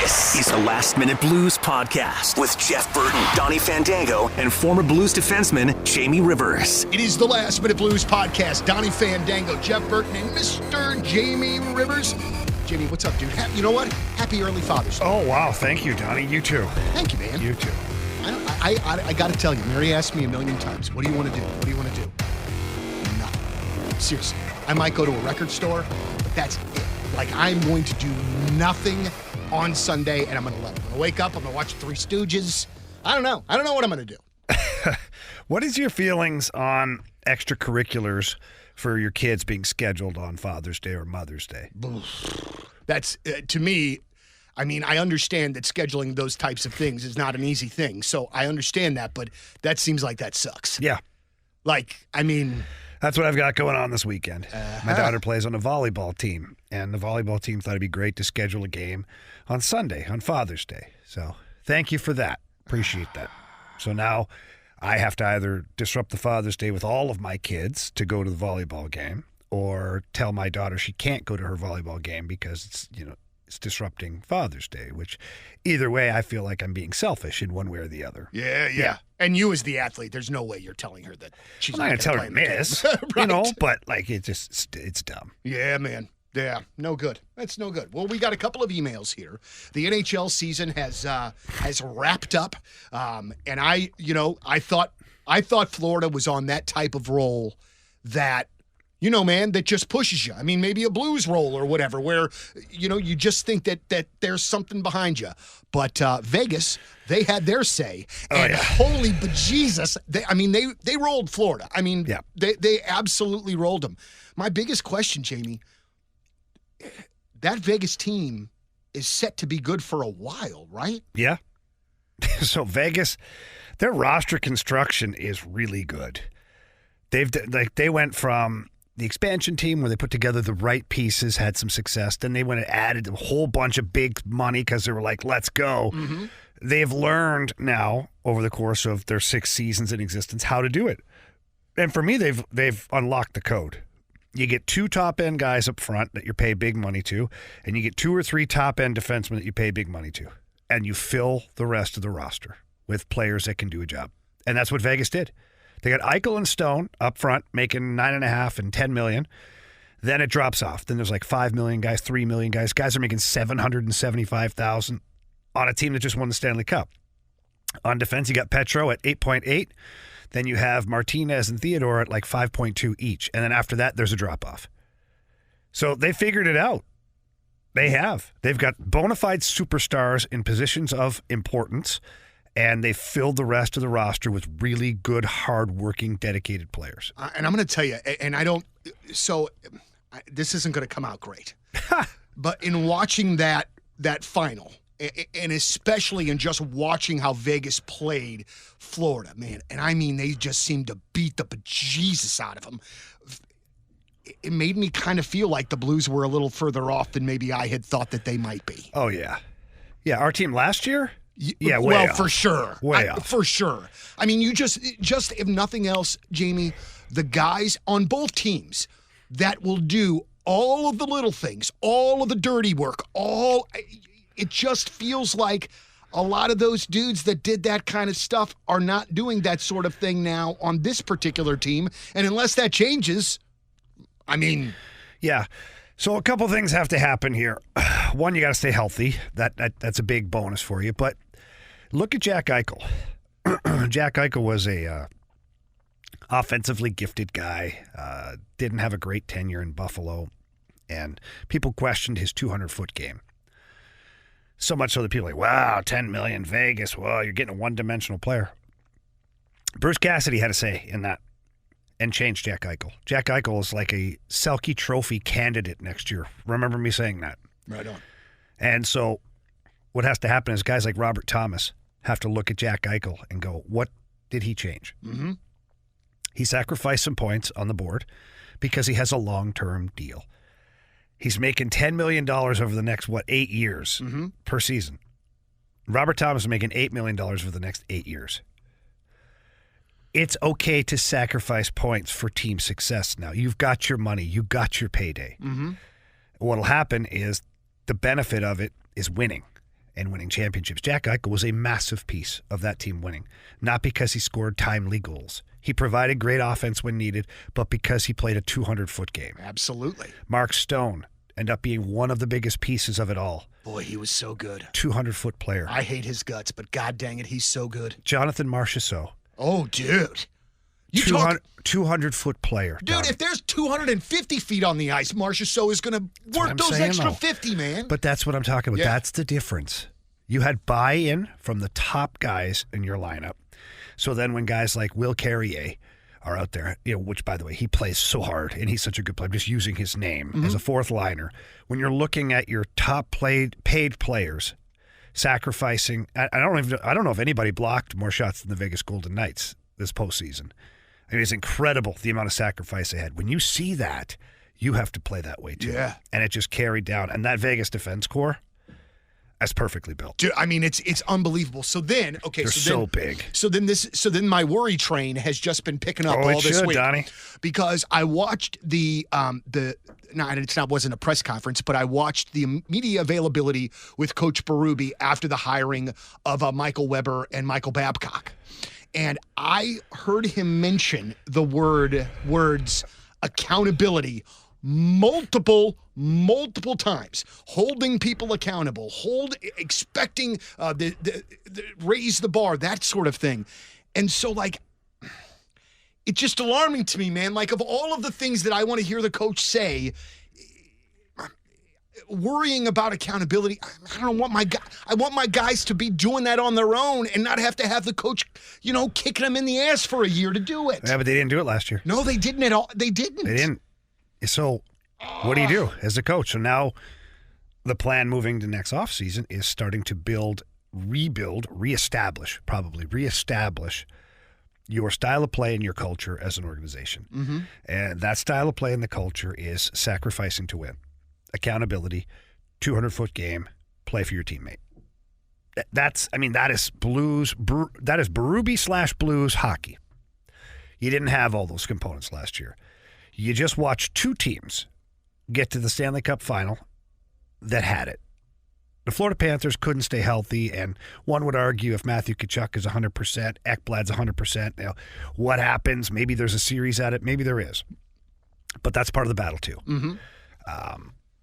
This is the Last Minute Blues Podcast with Jeff Burton, Donnie Fandango, and former Blues defenseman Jamie Rivers. It is the Last Minute Blues Podcast. Donnie Fandango, Jeff Burton, and Mr. Jamie Rivers. Jamie, what's up, dude? You know what? Happy early Father's Day. Oh, wow. Thank you, Donnie. You too. Thank you, man. You too. I got to tell you, Mary asked me a million times, what do you want to do? What do you want to do? Nothing. Seriously. I might go to a record store, but that's it. Like, I'm going to do nothing on Sunday, and I'm going to let them. I'm going to wake up, I'm going to watch Three Stooges. I don't know what I'm going to do. What is your feelings on extracurriculars for your kids being scheduled on Father's Day or Mother's Day? That's, to me, I mean, I understand that scheduling those types of things is not an easy thing, so I understand that, but that seems like that sucks. Yeah. Like, I mean... That's what I've got going on this weekend. My daughter plays on a volleyball team, and the volleyball team thought it'd be great to schedule a game on Sunday, on Father's Day. So thank you for that. Appreciate that. So now I have to either disrupt the Father's Day with all of my kids to go to the volleyball game, or tell my daughter she can't go to her volleyball game because it's disrupting Father's Day, which either way, I feel like I'm being selfish in one way or the other. Yeah. And you as the athlete, there's no way you're telling her that she's not going to tell play her to miss, right. But like it's dumb. Yeah, man. Yeah, no good. That's no good. Well, we got a couple of emails here. The NHL season has wrapped up, and I thought Florida was on that type of roll that, man, that just pushes you. I mean, maybe a Blues roll or whatever, where, you just think that there's something behind you. But Vegas, they had their say. And holy bejesus, they rolled Florida. I mean, they absolutely rolled them. My biggest question, Jamie, that Vegas team is set to be good for a while, right? Yeah. So Vegas, their roster construction is really good. They went from the expansion team where they put together the right pieces, had some success. Then they went and added a whole bunch of big money because they were like, let's go. Mm-hmm. They've learned now over the course of their 6 seasons in existence how to do it. And for me, they've unlocked the code. You get 2 top-end guys up front that you pay big money to, and you get 2 or 3 top-end defensemen that you pay big money to. And you fill the rest of the roster with players that can do a job. And that's what Vegas did. They got Eichel and Stone up front, making $9.5 and $10 million. Then it drops off. Then there's like $5 million guys, $3 million guys. Guys are making $775,000 on a team that just won the Stanley Cup. On defense, you got Petro at 8.8. Then you have Martinez and Theodore at like 5.2 each. And then after that, there's a drop-off. So they figured it out. They have. They've got bona fide superstars in positions of importance, and they filled the rest of the roster with really good, hard-working, dedicated players. And I'm going to tell you, this isn't going to come out great. But in watching that final, and especially in just watching how Vegas played Florida, man, and I mean, they just seemed to beat the bejesus out of them. It made me kind of feel like the Blues were a little further off than maybe I had thought that they might be. Oh, yeah. Yeah, our team last year? Yeah, way well, off. for sure. Way off. For sure. I mean, you just if nothing else, Jamie, the guys on both teams that will do all of the little things, all of the dirty work, it just feels like a lot of those dudes that did that kind of stuff are not doing that sort of thing now on this particular team. And unless that changes, I mean... Yeah. So a couple things have to happen here. One, you got to stay healthy. That's a big bonus for you. But look at Jack Eichel. Jack Eichel was a offensively gifted guy. Didn't have a great tenure in Buffalo, and people questioned his 200-foot game. So much so that people are like, wow, $10 million Vegas. Well, you're getting a one-dimensional player. Bruce Cassidy had a say in that and changed Jack Eichel. Jack Eichel is like a Selke Trophy candidate next year. Remember me saying that. Right on. And so what has to happen is guys like Robert Thomas have to look at Jack Eichel and go, what did he change? Mm-hmm. He sacrificed some points on the board because he has a long-term deal. He's making $10 million over the next, 8 years per season. Robert Thomas is making $8 million over the next 8 years. It's okay to sacrifice points for team success now. You've got your money. You got your payday. Mm-hmm. What'll happen is the benefit of it is winning. and winning championships. Jack Eichel was a massive piece of that team winning, not because he scored timely goals. He provided great offense when needed, but because he played a 200-foot game. Absolutely. Mark Stone ended up being one of the biggest pieces of it all. Boy, he was so good. 200-foot player. I hate his guts, but god dang it, he's so good. Jonathan Marchessault. Oh, dude. 200-foot player. Dude, Donnie. if there's 250 feet on the ice, Marchessault is going to work those extra 50, man. But that's what I'm talking about. Yeah. That's the difference. You had buy-in from the top guys in your lineup. So then when guys like Will Carrier are out there, which, by the way, he plays so hard, and he's such a good player, just using his name as a fourth liner. When you're looking at your top paid players sacrificing, I don't know if anybody blocked more shots than the Vegas Golden Knights this postseason. I mean, it's incredible the amount of sacrifice they had. When you see that, you have to play that way too. Yeah. And it just carried down. And that Vegas defense core, that's perfectly built. Dude, I mean, it's unbelievable. So then, okay, They're so big. So then my worry train has just been picking up all this week, Donnie. because I watched wasn't a press conference, but I watched the media availability with Coach Berube after the hiring of Michael Weber and Michael Babcock, and I heard him mention the words accountability multiple times, holding people accountable, expecting raise the bar, that sort of thing. And so, like, it's just alarming to me, man. Like, of all of the things that I want to hear the coach say, worrying about accountability, I don't want I want my guys to be doing that on their own and not have to have the coach, kicking them in the ass for a year to do it. Yeah, but they didn't do it last year. No, they didn't at all. They didn't. So what do you do as a coach? So now the plan moving to next offseason is starting to reestablish your style of play and your culture as an organization. Mm-hmm. And that style of play and the culture is sacrificing to win. Accountability, 200-foot game, play for your teammate. That is Blues. That is Berube/Blues hockey. You didn't have all those components last year. You just watched two teams get to the Stanley Cup final that had it. The Florida Panthers couldn't stay healthy, and one would argue if Matthew Tkachuk is 100%, Ekblad's 100%, what happens? Maybe there's a series at it. Maybe there is. But that's part of the battle, too. Mm-hmm.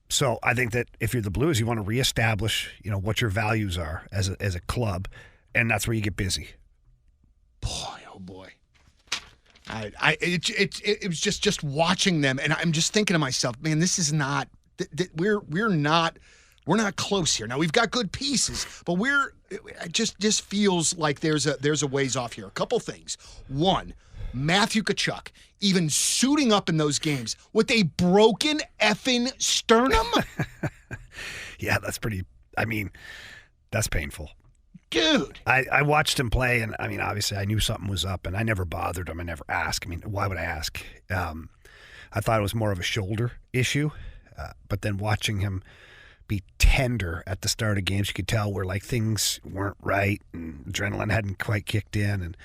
So I think that if you're the Blues, you want to reestablish, what your values are as a club, and that's where you get busy. Boy, oh boy. It was just watching them, and I'm just thinking to myself, man, this is not. We're not close here. Now we've got good pieces, but it just feels like there's a ways off here. A couple things. One, Matthew Tkachuk even suiting up in those games with a broken effing sternum. Yeah, that's pretty. I mean, that's painful. Dude. I watched him play, and I mean, obviously, I knew something was up, and I never bothered him. I never asked. I mean, why would I ask? I thought it was more of a shoulder issue, but then watching him be tender at the start of games, you could tell where like things weren't right, and adrenaline hadn't quite kicked in, and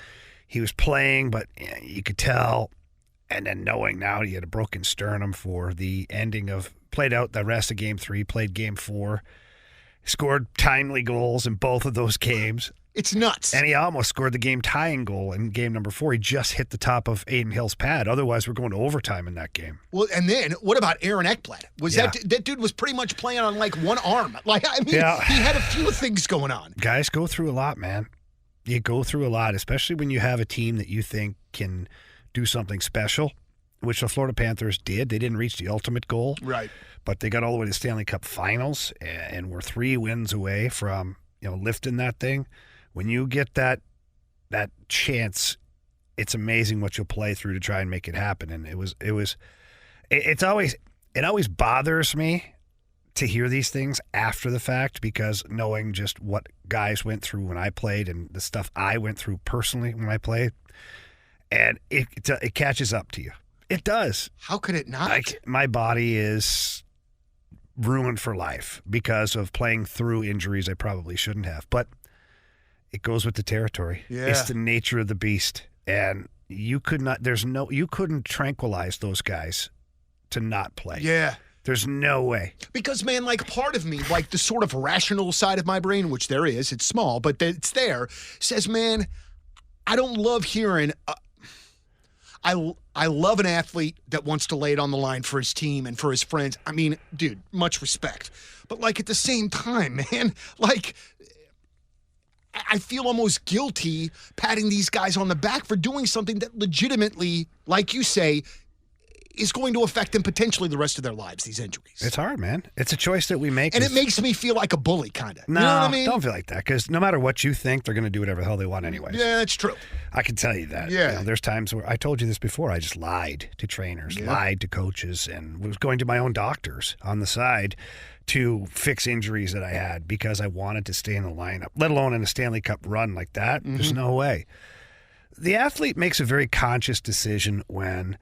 he was playing, but you could tell. And then knowing now he had a broken sternum for the ending of played out the rest of Game 3, played Game 4. Scored timely goals in both of those games. It's nuts. And he almost scored the game-tying goal in game number 4. He just hit the top of Aiden Hill's pad. Otherwise, we're going to overtime in that game. Well, and then what about Aaron Ekblad? That dude was pretty much playing on like one arm. Like, I mean, he had a few things going on. Guys go through a lot, man. You go through a lot, especially when you have a team that you think can do something special, which the Florida Panthers did. They didn't reach the ultimate goal. Right. But they got all the way to the Stanley Cup Finals and were 3 wins away from, lifting that thing. When you get that chance, it's amazing what you'll play through to try and make it happen. And it always bothers me to hear these things after the fact, because knowing just what guys went through when I played and the stuff I went through personally when I played, and it catches up to you. It does. How could it not? Like, my body is ruined for life because of playing through injuries I probably shouldn't have. But it goes with the territory. Yeah. It's the nature of the beast. And you couldn't tranquilize those guys to not play. Yeah. There's no way. Because, man, like part of me, like the sort of rational side of my brain, which there is, it's small, but it's there, says, man, I don't love hearing. I love an athlete that wants to lay it on the line for his team and for his friends. I mean, dude, much respect. But, like, at the same time, man, like, I feel almost guilty patting these guys on the back for doing something that legitimately, like you say, is going to affect them potentially the rest of their lives, these injuries. It's hard, man. It's a choice that we make. And it makes me feel like a bully, kind of. No, you know what I mean? Don't feel like that, because no matter what you think, they're going to do whatever the hell they want anyways. Yeah, that's true. I can tell you that. Yeah. You know, there's times where, I told you this before, I just lied to trainers, lied to coaches, and was going to my own doctors on the side to fix injuries that I had because I wanted to stay in the lineup, let alone in a Stanley Cup run like that. There's no way. The athlete makes a very conscious decision when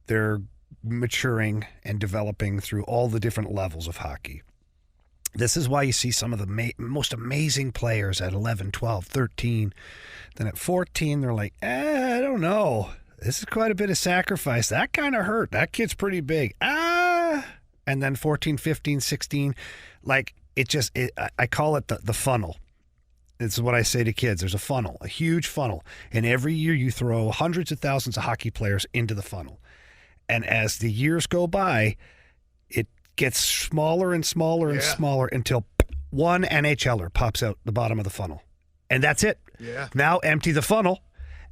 they're maturing and developing through all the different levels of hockey. This is why you see some of the most amazing players at 11, 12, 13. Then at 14, they're like, I don't know. This is quite a bit of sacrifice. That kind of hurt. That kid's pretty big. And then 14, 15, 16, like I call it the funnel. This is what I say to kids. There's a funnel, a huge funnel. And every year you throw hundreds of thousands of hockey players into the funnel. And as the years go by, it gets smaller and smaller and smaller until one NHLer pops out the bottom of the funnel. And that's it. Yeah. Now empty the funnel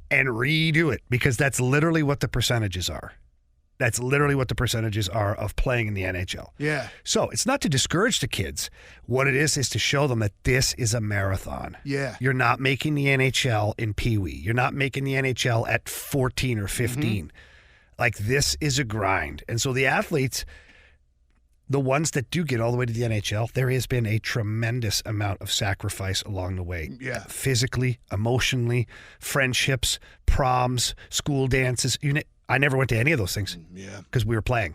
and redo it, because that's literally what the percentages are. That's literally what the percentages are of playing in the NHL. Yeah. So it's not to discourage the kids. What it is to show them that this is a marathon. Yeah. You're not making the NHL in Pee Wee. You're not making the NHL at 14 or 15. Like, this is a grind. And so the athletes, the ones that do get all the way to the NHL, there has been a tremendous amount of sacrifice along the way. Yeah. Physically, emotionally, friendships, proms, school dances. I never went to any of those things because we were playing.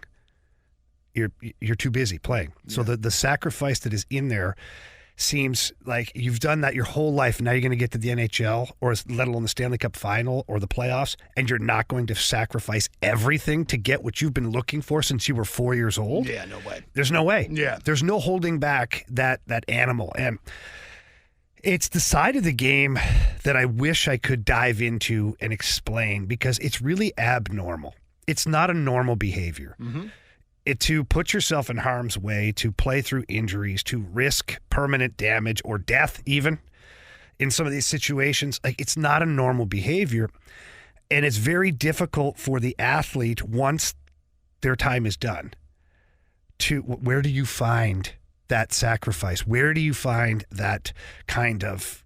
You're too busy playing. So the sacrifice that is in there seems like you've done that your whole life. Now you're going to get to the NHL, or let alone the Stanley Cup final or the playoffs, and you're not going to sacrifice everything to get what you've been looking for since you were 4 years old. Yeah, no way. There's no way. Yeah. There's no holding back that animal. And it's the side of the game that I wish I could dive into and explain, because it's really abnormal. It's not a normal behavior. To put yourself in harm's way, to play through injuries, to risk permanent damage or death even in some of these situations, like, it's not a normal behavior. And it's very difficult for the athlete, once their time is done, where do you find that sacrifice? Where do you find that kind of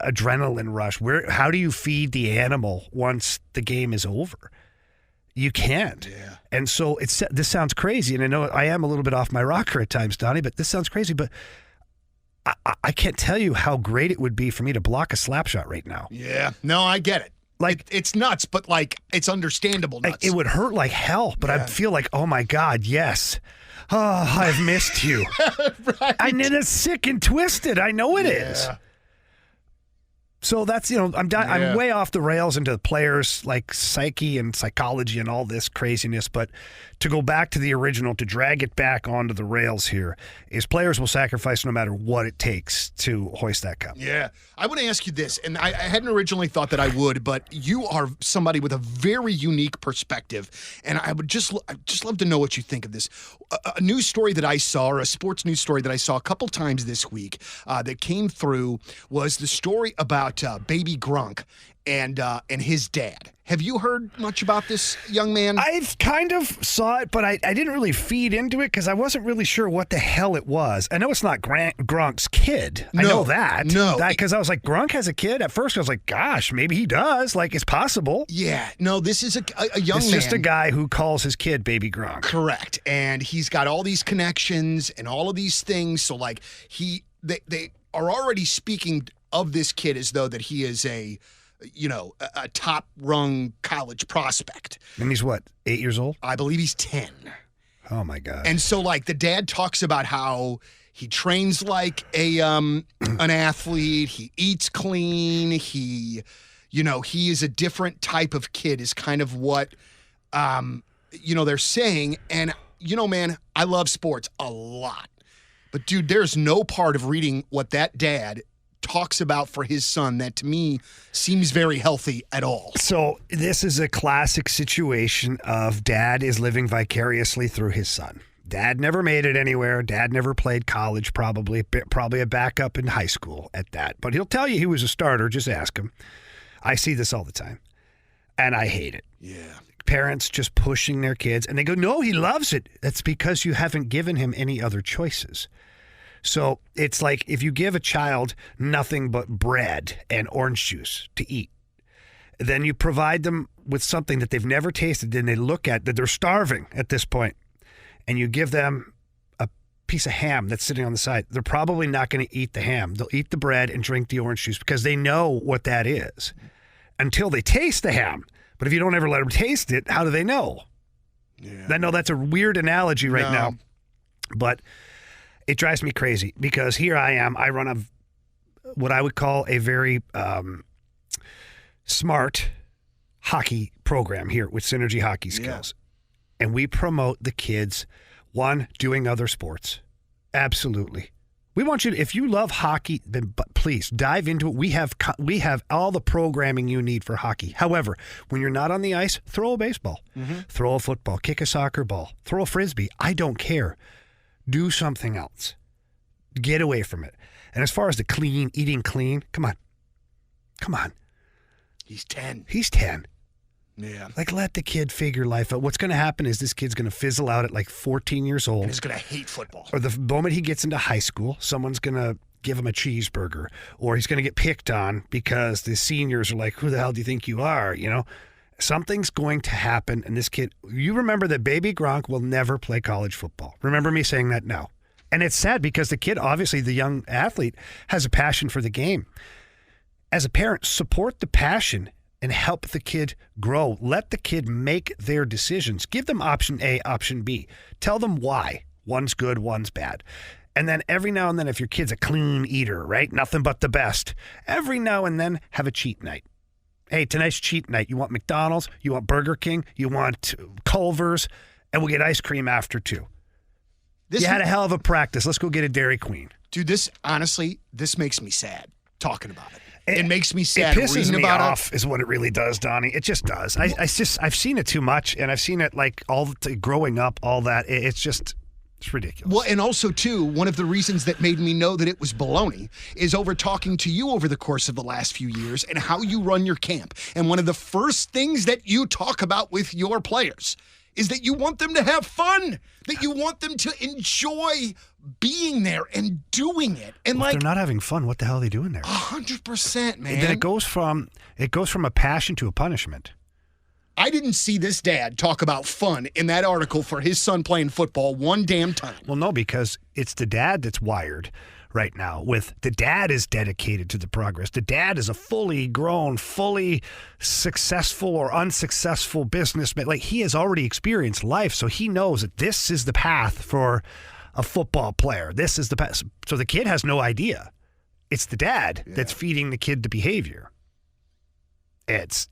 adrenaline rush? How do you feed the animal once the game is over? You can't. Yeah. And so this sounds crazy, and I know I am a little bit off my rocker at times, Donnie, but this sounds crazy, but I can't tell you how great it would be for me to block a slap shot right now. Yeah. No, I get it. Like, it's nuts, but, like, it's understandable nuts. Like, it would hurt like hell, but I feel like, oh my God, yes. Oh, I've missed you. Right. And it's sick and twisted. I know it is. So that's, I'm way off the rails into players, like psyche and psychology and all this craziness. But to go back to the original, to drag it back onto the rails here, is players will sacrifice no matter what it takes to hoist that cup. Yeah. I want to ask you this, and I hadn't originally thought that I would, but you are somebody with a very unique perspective, and I would just love to know what you think of this. A news story that I saw, or a sports news story that I saw a couple times this week that came through, was the story about baby Gronk and his dad. Have you heard much about this young man? I've kind of saw it, but I didn't really feed into it because I wasn't really sure what the hell it was. I know it's not Gronk's kid. I know that. No. Because I was like, Gronk has a kid? At first I was like, gosh, maybe he does. Like, it's possible. Yeah. No, this is a young man. It's just a guy who calls his kid Baby Gronk. Correct. And he's got all these connections and all of these things. So, like, they are already speaking of this kid as though that he is a top-rung college prospect. And he's what, 8 years old? I believe he's 10. Oh, my God. And so, like, the dad talks about how he trains like an athlete. He eats clean. He is a different type of kid is kind of what, they're saying. And, man, I love sports a lot. But, dude, there's no part of reading what that dad talks about for his son that, to me, seems very healthy at all. So this is a classic situation of dad is living vicariously through his son. Dad never made it anywhere. Dad never played college, probably a backup in high school at that. But he'll tell you he was a starter. Just ask him. I see this all the time, and I hate it. Yeah. Parents just pushing their kids, and they go, no, he loves it. That's because you haven't given him any other choices. So it's like if you give a child nothing but bread and orange juice to eat, then you provide them with something that they've never tasted, and they look at that they're starving at this point, and you give them a piece of ham that's sitting on the side. They're probably not going to eat the ham. They'll eat the bread and drink the orange juice because they know what that is until they taste the ham. But if you don't ever let them taste it, how do they know? Yeah. I know that's a weird analogy right now, but it drives me crazy because here I am. I run what I would call a very smart hockey program here with Synergy Hockey Skills. And we promote the kids, one, doing other sports. Absolutely. We want you to, if you love hockey, then please dive into it. We have all the programming you need for hockey. However, when you're not on the ice, throw a baseball, throw a football, kick a soccer ball, throw a frisbee. I don't care. Do something else. Get away from it. And as far as the eating clean, come on. He's 10. Yeah. Like, let the kid figure life out. What's going to happen is this kid's going to fizzle out at like 14 years old. And he's going to hate football. Or the moment he gets into high school, someone's going to give him a cheeseburger. Or he's going to get picked on because the seniors are like, who the hell do you think you are? You know, something's going to happen. And this kid, you remember that baby Gronk will never play college football. Remember me saying that now. And it's sad because the kid, obviously the young athlete, has a passion for the game. As a parent, support the passion and help the kid grow. Let the kid make their decisions. Give them option A, option B. Tell them why. One's good, one's bad. And then every now and then, if your kid's a clean eater, right? Nothing but the best. Every now and then, have a cheat night. Hey, tonight's cheat night. You want McDonald's? You want Burger King? You want Culver's? And we'll get ice cream after too. You had a hell of a practice. Let's go get a Dairy Queen. Dude, this makes me sad talking about it. It makes me sad. It pisses me off, is what it really does, Donnie. It just does. I've seen it too much, and I've seen it like growing up, all that. It's ridiculous. Well, and also, too, one of the reasons that made me know that it was baloney is over talking to you over the course of the last few years and how you run your camp. And one of the first things that you talk about with your players is that you want them to have fun, that you want them to enjoy being there and doing it. And if they're not having fun, what the hell are they doing there? 100%, man. And then it goes from a passion to a punishment. I didn't see this dad talk about fun in that article for his son playing football one damn time. Well, no, because it's the dad that's wired right now with the dad is dedicated to the progress. The dad is a fully grown, fully successful or unsuccessful businessman. Like, he has already experienced life, so he knows that this is the path for a football player. This is the path. So the kid has no idea. It's the dad that's feeding the kid the behavior. It's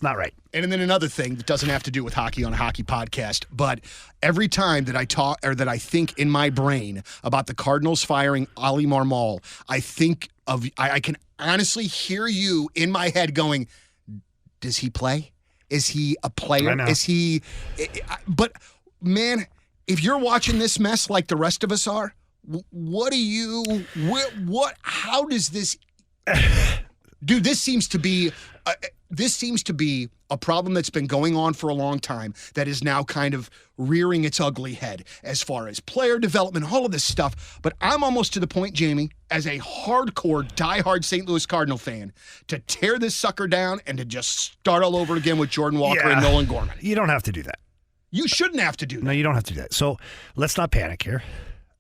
not right. And then another thing that doesn't have to do with hockey on a hockey podcast, but every time that I talk or that I think in my brain about the Cardinals firing Ali Marmol, I think of I can honestly hear you in my head going, does he play? Is he a player? I know. Is he? But man, if you're watching this mess like the rest of us are, how does this? Dude, this seems to be a problem that's been going on for a long time that is now kind of rearing its ugly head as far as player development, all of this stuff. But I'm almost to the point, Jamie, as a hardcore, diehard St. Louis Cardinal fan, to tear this sucker down and to just start all over again with Jordan Walker and Nolan Gorman. You don't have to do that. You shouldn't have to do that. No, you don't have to do that. So let's not panic here.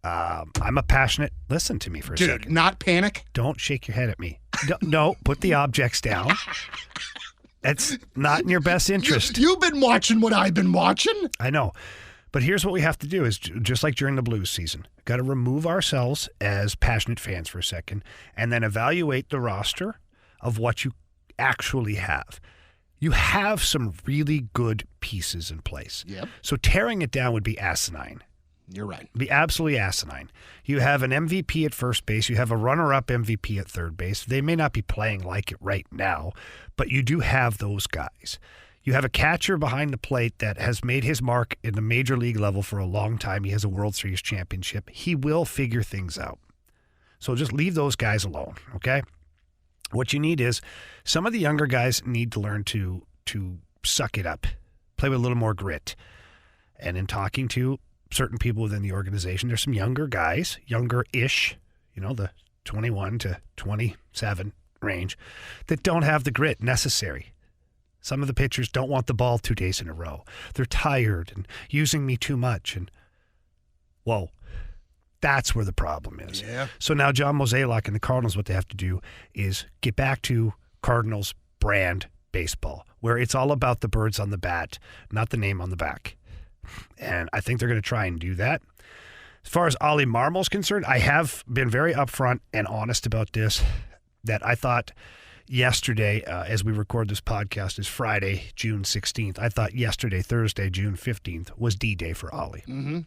I'm a passionate. Listen to me for a second. Dude, not panic. Don't shake your head at me. No, put the objects down. That's not in your best interest. You've been watching what I've been watching. I know. But here's what we have to do is just like during the Blues season, got to remove ourselves as passionate fans for a second and then evaluate the roster of what you actually have. You have some really good pieces in place. Yep. So tearing it down would be asinine. You're right. Be absolutely asinine. You have an MVP at first base. You have a runner-up MVP at third base. They may not be playing like it right now, but you do have those guys. You have a catcher behind the plate that has made his mark in the major league level for a long time. He has a World Series championship. He will figure things out. So just leave those guys alone, okay? What you need is some of the younger guys need to learn to suck it up, play with a little more grit. And in talking to certain people within the organization, there's some younger guys, younger-ish, the 21 to 27 range, that don't have the grit necessary. Some of the pitchers don't want the ball 2 days in a row. They're tired and using me too much. And, whoa, that's where the problem is. Yeah. So now John Mozeliak and the Cardinals, what they have to do is get back to Cardinals brand baseball, where it's all about the birds on the bat, not the name on the back. And I think they're going to try and do that. As far as Ollie Marmol's concerned, I have been very upfront and honest about this, that I thought yesterday, as we record this podcast, is Friday, June 16th. I thought yesterday, Thursday, June 15th, was D-Day for Ollie. Mm-hmm.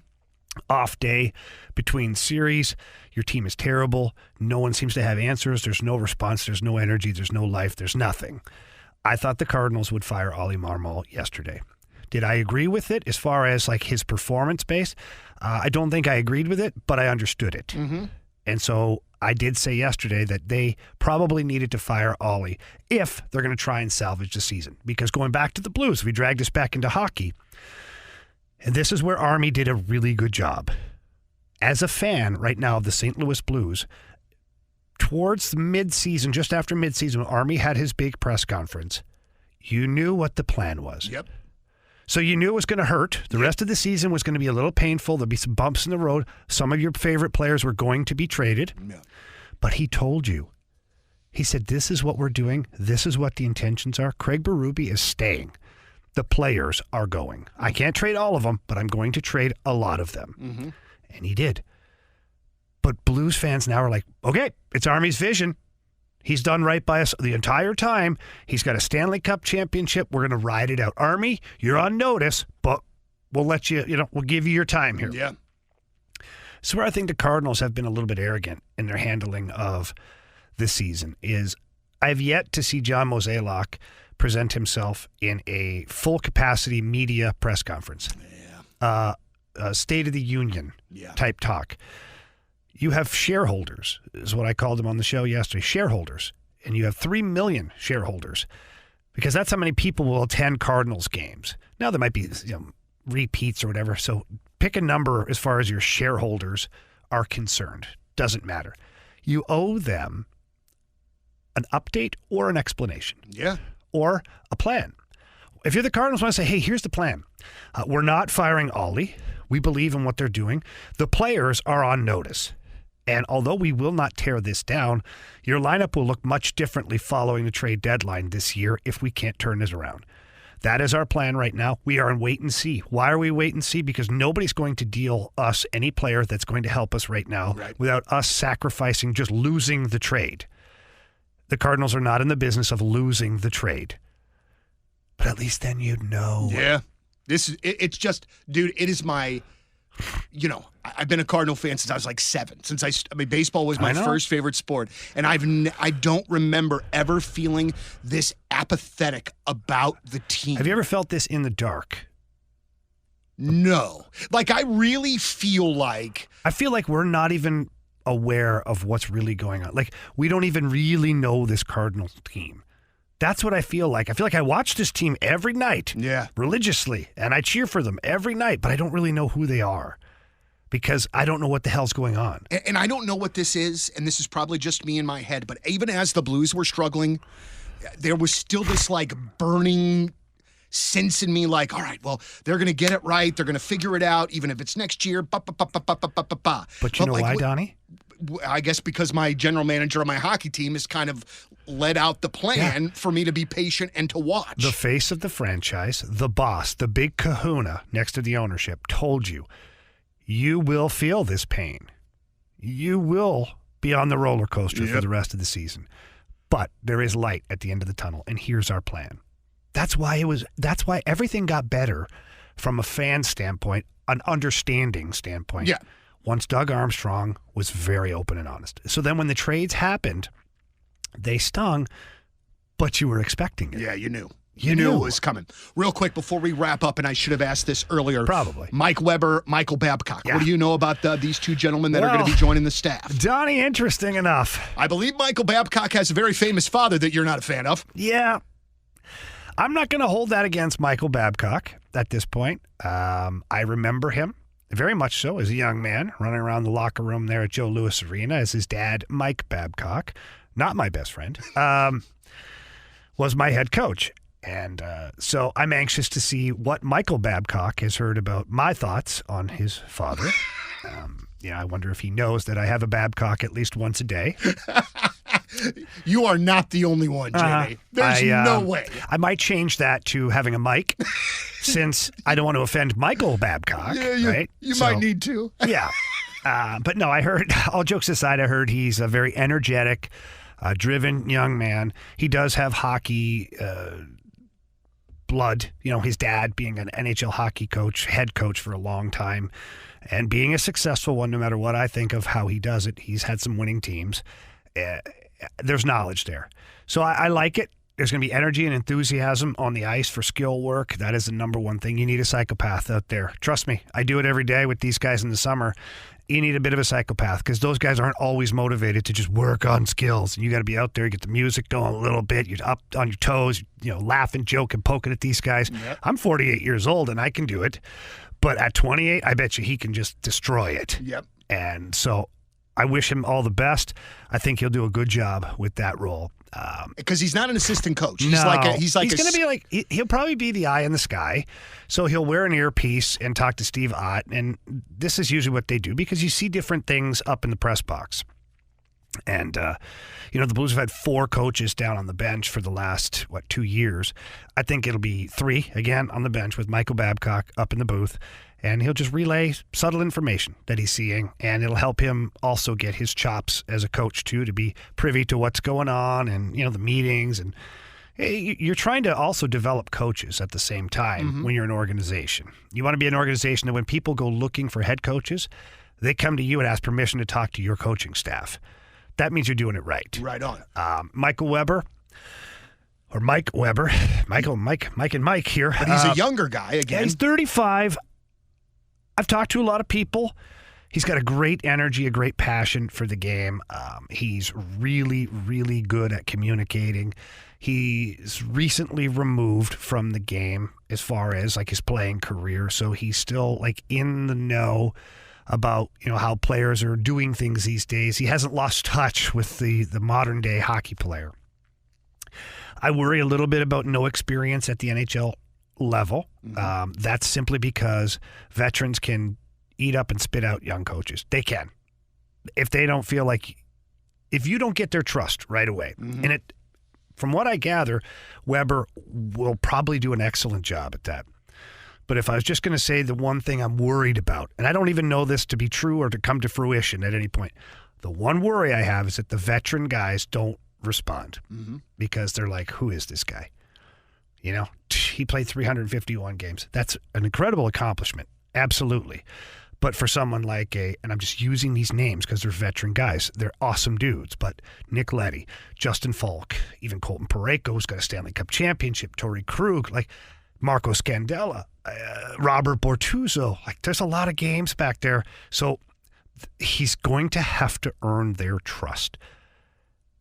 Off day between series. Your team is terrible. No one seems to have answers. There's no response. There's no energy. There's no life. There's nothing. I thought the Cardinals would fire Ollie Marmol yesterday. Did I agree with it as far as like his performance base? I don't think I agreed with it, but I understood it. Mm-hmm. And so I did say yesterday that they probably needed to fire Ollie if they're going to try and salvage the season. Because going back to the Blues, we dragged us back into hockey. And this is where Army did a really good job. As a fan right now of the St. Louis Blues, towards the midseason, just after midseason, when Army had his big press conference, you knew what the plan was. Yep. So you knew it was going to hurt. The rest of the season was going to be a little painful. There'd be some bumps in the road. Some of your favorite players were going to be traded. Yeah. But he told you. He said, this is what we're doing. This is what the intentions are. Craig Berube is staying. The players are going. I can't trade all of them, but I'm going to trade a lot of them. Mm-hmm. And he did. But Blues fans now are like, okay, it's Army's vision. He's done right by us the entire time. He's got a Stanley Cup championship. We're going to ride it out. Army, you're on notice, but we'll let you, we'll give you your time here. Yeah. So where I think the Cardinals have been a little bit arrogant in their handling of this season is I've yet to see John Mozeliak present himself in a full capacity media press conference. Yeah. State of the Union type talk. You have shareholders, is what I called them on the show yesterday, shareholders. And you have 3 million shareholders because that's how many people will attend Cardinals games. Now there might be repeats or whatever. So pick a number as far as your shareholders are concerned. Doesn't matter. You owe them an update or an explanation. Yeah. Or a plan. If you're the Cardinals, want to say, hey, here's the plan. We're not firing Ollie. We believe in what they're doing. The players are on notice. And although we will not tear this down, your lineup will look much differently following the trade deadline this year if we can't turn this around. That is our plan right now. We are in wait and see. Why are we wait and see? Because nobody's going to deal us any player that's going to help us right now without us sacrificing, just losing the trade. The Cardinals are not in the business of losing the trade. But at least then you'd know. Yeah. It's just, dude, it is my, I've been a Cardinal fan since I was like 7. Baseball was my first favorite sport. And I don't remember ever feeling this apathetic about the team. Have you ever felt this in the dark? No. I really feel like. I feel like we're not even aware of what's really going on. We don't even really know this Cardinals team. That's what I feel like. I feel like I watch this team every night, religiously, and I cheer for them every night, but I don't really know who they are because I don't know what the hell's going on. And I don't know what this is, and this is probably just me in my head, but even as the Blues were struggling, there was still this burning sense in me all right, well, they're going to get it right. They're going to figure it out, even if it's next year. But you know why, Donnie? I guess because my general manager of my hockey team has kind of led out the plan for me to be patient and to watch. The face of the franchise, the boss, the big kahuna next to the ownership told you, you will feel this pain. You will be on the roller coaster for the rest of the season. But there is light at the end of the tunnel, and here's our plan. That's why everything got better from a fan standpoint, an understanding standpoint. Yeah. Once Doug Armstrong was very open and honest. So then when the trades happened, they stung, but you were expecting it. Yeah, you knew. You knew it was coming. Real quick before we wrap up, and I should have asked this earlier. Probably. Mike Weber, Michael Babcock. Yeah. What do you know about these two gentlemen that are going to be joining the staff? Donnie, interesting enough. I believe Michael Babcock has a very famous father that you're not a fan of. Yeah. I'm not going to hold that against Michael Babcock at this point. I remember him very much so as a young man running around the locker room there at Joe Louis Arena as his dad, Mike Babcock, not my best friend, was my head coach. And so I'm anxious to see what Michael Babcock has heard about my thoughts on his father. I wonder if he knows that I have a Babcock at least once a day. You are not the only one, Jamie. There's no way. I might change that to having a Mike, since I don't want to offend Michael Babcock. Yeah, right? You might need to. Yeah. But no, I heard, all jokes aside, I heard he's a very energetic, driven young man. He does have hockey blood, his dad being an NHL hockey coach, head coach for a long time, and being a successful one, no matter what I think of how he does it. He's had some winning teams. There's knowledge there. So I like it. There's going to be energy and enthusiasm on the ice for skill work. That is the number one thing. You need a psychopath out there. Trust me, I do it every day with these guys in the summer. You need a bit of a psychopath because those guys aren't always motivated to just work on skills. And you got to be out there, get the music going a little bit. You're up on your toes, laughing, joking, poking at these guys. Yep. I'm 48 years old and I can do it. But at 28, I bet you he can just destroy it. Yep. And so I wish him all the best. I think he'll do a good job with that role. Because he's not an assistant coach. He'll probably be the eye in the sky. So he'll wear an earpiece and talk to Steve Ott. And this is usually what they do because you see different things up in the press box. And, the Blues have had 4 coaches down on the bench for the last, 2 years. I think it'll be 3 again on the bench with Michael Babcock up in the booth. And he'll just relay subtle information that he's seeing, and it'll help him also get his chops as a coach, too, to be privy to what's going on and, the meetings. And you're trying to also develop coaches at the same time when you're an organization. You want to be an organization that when people go looking for head coaches, they come to you and ask permission to talk to your coaching staff. That means you're doing it right. Right on. Mike Weber Mike and Mike here. But he's a younger guy again. He's 35. I've talked to a lot of people. He's got a great energy, a great passion for the game. He's really, really good at communicating. He's recently removed from the game as far as his playing career, so he's still in the know about how players are doing things these days. He hasn't lost touch with the modern day hockey player. I worry a little bit about no experience at the NHL level. That's simply because veterans can eat up and spit out young coaches. They can. If they don't feel if you don't get their trust right away. And from what I gather, Weber will probably do an excellent job at that. But if I was just going to say the one thing I'm worried about, and I don't even know this to be true or to come to fruition at any point, the one worry I have is that the veteran guys don't respond because they're like, who is this guy? He played 351 games. That's an incredible accomplishment. Absolutely. But for someone and I'm just using these names because they're veteran guys. They're awesome dudes. But Nick Leddy, Justin Falk, even Colton Parayko's got a Stanley Cup championship, Torrey Krug, Marco Scandella, Robert Bortuzzo. There's a lot of games back there. So he's going to have to earn their trust.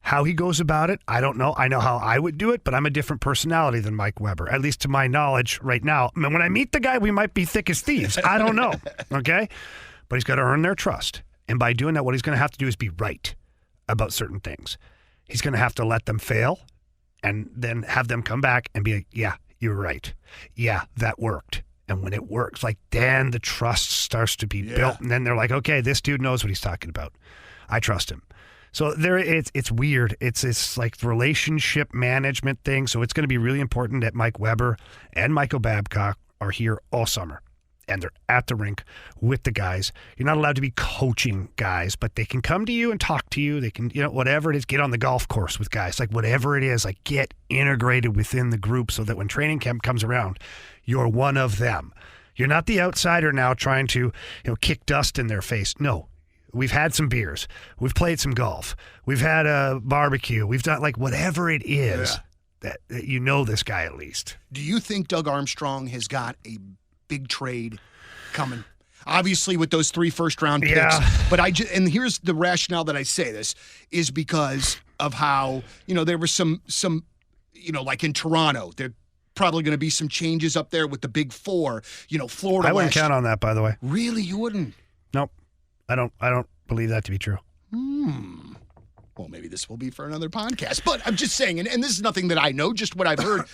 How he goes about it, I don't know. I know how I would do it, but I'm a different personality than Mike Weber, at least to my knowledge right now. I mean, when I meet the guy, we might be thick as thieves. I don't know, okay? But he's got to earn their trust. And by doing that, what he's going to have to do is be right about certain things. He's going to have to let them fail and then have them come back and be like, yeah, you were right. Yeah, that worked. And when it works, then the trust starts to be built. And then they're like, okay, this dude knows what he's talking about. I trust him. So it's weird. It's relationship management thing. So it's going to be really important that Mike Weber and Michael Babcock are here all summer. and they're at the rink with the guys. You're not allowed to be coaching guys, but they can come to you and talk to you. They can, whatever it is, get on the golf course with guys. Like whatever it is, like get integrated within the group so that when training camp comes around, you're one of them. You're not the outsider now trying to, kick dust in their face. No. We've had some beers. We've played some golf. We've had a barbecue. We've done like whatever it is that you know this guy at least. Do you think Doug Armstrong has got a big trade coming? Obviously with those 3 first-round picks. But and here's the rationale that I say this is because of how, there was some like in Toronto, there probably going to be some changes up there with the big 4. Florida. I wouldn't count on that, by the way. Really? You wouldn't? Nope. I don't believe that to be true. Well, maybe this will be for another podcast, but I'm just saying, and this is nothing that I know, just what I've heard,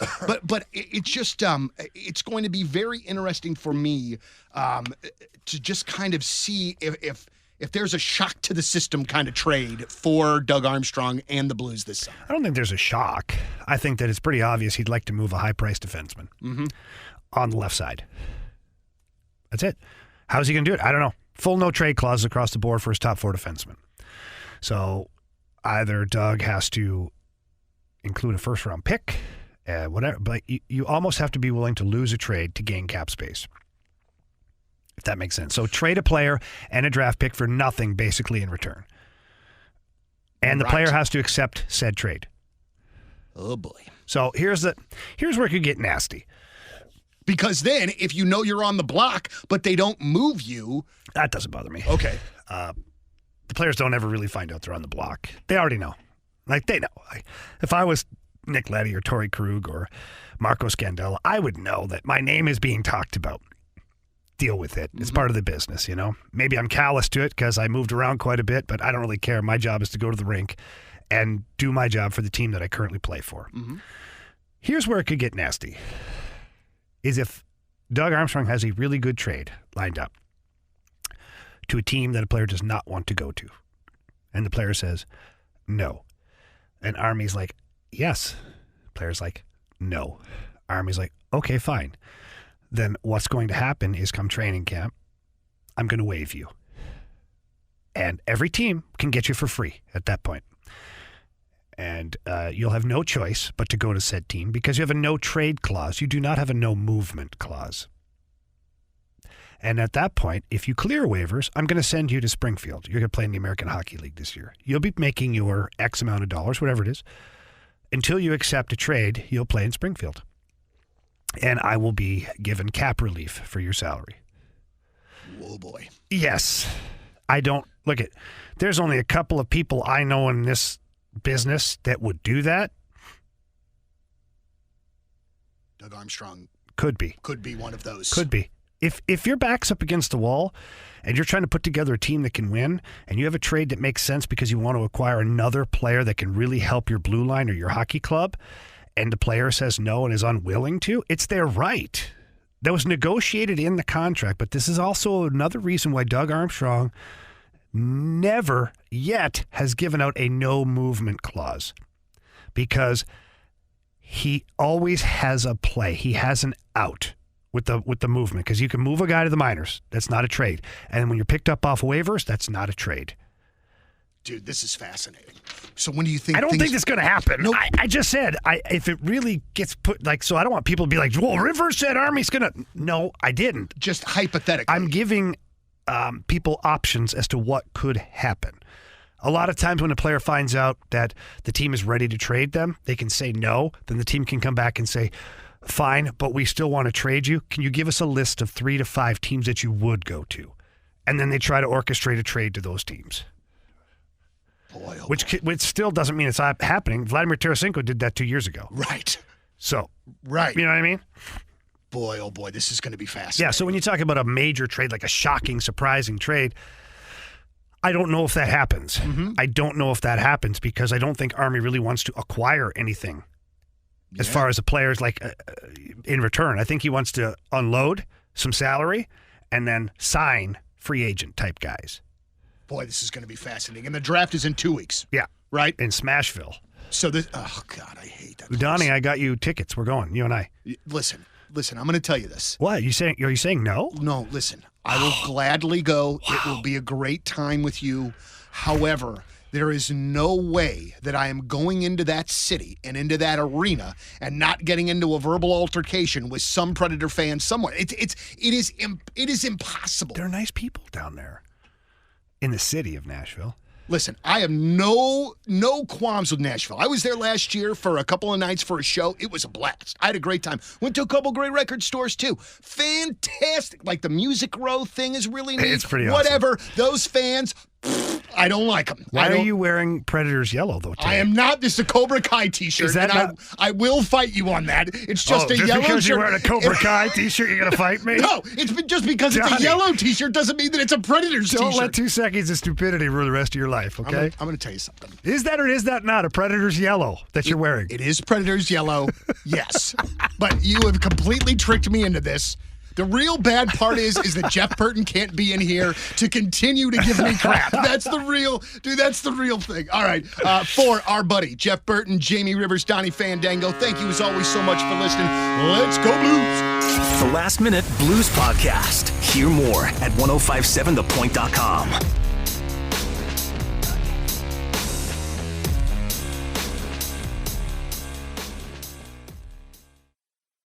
but it's just, it's going to be very interesting for me to just kind of see if there's a shock to the system kind of trade for Doug Armstrong and the Blues this summer. I don't think there's a shock. I think that it's pretty obvious he'd like to move a high-priced defenseman on the left side. That's it. How's he going to do it? I don't know. Full no-trade clauses across the board for his top 4 defensemen. So either Doug has to include a first-round pick, whatever, but you almost have to be willing to lose a trade to gain cap space, if that makes sense. So trade a player and a draft pick for nothing, basically, in return. And the player has to accept said trade. Oh, boy. So here's where it could get nasty. Because then, if you know you're on the block, but they don't move you... That doesn't bother me. Okay. The players don't ever really find out they're on the block. They already know. Like, they know. If I was Nick Leddy or Torrey Krug or Marco Scandella, I would know that my name is being talked about. Deal with it. It's part of the business, Maybe I'm callous to it because I moved around quite a bit, but I don't really care. My job is to go to the rink and do my job for the team that I currently play for. Here's where it could get nasty. Is if Doug Armstrong has a really good trade lined up to a team that a player does not want to go to. And the player says, no. And Army's like, yes. Player's like, no. Army's like, okay, fine. Then what's going to happen is come training camp, I'm going to waive you. And every team can get you for free at that point. And you'll have no choice but to go to said team because you have a no-trade clause. You do not have a no-movement clause. And at that point, if you clear waivers, I'm going to send you to Springfield. You're going to play in the American Hockey League this year. You'll be making your X amount of dollars, whatever it is. Until you accept a trade, you'll play in Springfield. And I will be given cap relief for your salary. Whoa, boy. Yes. I don't... Look at... There's only a couple of people I know in this business that would do that. Doug Armstrong could be one of those. Could be. If your back's up against the wall and you're trying to put together a team that can win and you have a trade that makes sense because you want to acquire another player that can really help your blue line or your hockey club, and the player says no and is unwilling to, it's their right. That was negotiated in the contract, but this is also another reason why Doug Armstrong never yet has given out a no movement clause, because he always has a play. He has an out with the movement, because you can move a guy to the minors. That's not a trade. And when you're picked up off waivers, that's not a trade. Dude, this is fascinating. So when do you think... I don't think it's going to happen. Nope. I just said, if it really gets put... so I don't want people to be like, well, Rivers said Army's going to... No, I didn't. Just hypothetically. I'm giving people options as to what could happen. A lot of times when a player finds out that the team is ready to trade them, they can say no. Then the team can come back and say, fine, but we still want to trade you. Can you give us a list of 3 to 5 teams that you would go to? And then they try to orchestrate a trade to those teams. Boy, oh which still doesn't mean it's not happening. Vladimir Tarasenko did that 2 years ago. Right. So, right. You know what I mean? Boy, oh boy, this is going to be fascinating. Yeah, so when you talk about a major trade, like a shocking, surprising trade, I don't know if that happens. Mm-hmm. I don't know if that happens because I don't think Army really wants to acquire anything as far as the players like in return. I think he wants to unload some salary and then sign free agent type guys. Boy, this is going to be fascinating. And the draft is in 2 weeks. Yeah. Right? In Smashville. So this, oh God, I hate that. Donnie, I got you tickets. We're going, you and I. Listen, Listen, I'm going to tell you this. What? Are you saying no? No, listen. I will gladly go. Wow. It will be a great time with you. However, there is no way that I am going into that city and into that arena and not getting into a verbal altercation with some Predator fan somewhere. It is impossible. There are nice people down there in the city of Nashville. Listen, I have no qualms with Nashville. I was there last year for a couple of nights for a show. It was a blast. I had a great time. Went to a couple great record stores, too. Fantastic. Like the Music Row thing is really neat. It's pretty awesome. Whatever. Those fans, I don't like them. Why are you wearing Predators yellow, though, Terry? I am not. This is a Cobra Kai t-shirt. Is that and I will fight you on that. It's just a just yellow because shirt. you're wearing a Cobra Kai t-shirt, you're going to fight me? No, it's just because Johnny, it's a yellow t-shirt doesn't mean that it's a Predators t-shirt. Don't let 2 seconds of stupidity rule the rest of your life, okay? I'm going to tell you something. Is that or is that not a Predators yellow that you're wearing? It is Predators yellow, yes. But you have completely tricked me into this. The real bad part is that Jeff Burton can't be in here to continue to give me crap. That's the real thing. All right, for our buddy Jeff Burton, Jamie Rivers, Donnie Fandango, thank you as always so much for listening. Let's go Blues. The Last Minute Blues Podcast. Hear more at 1057thepoint.com.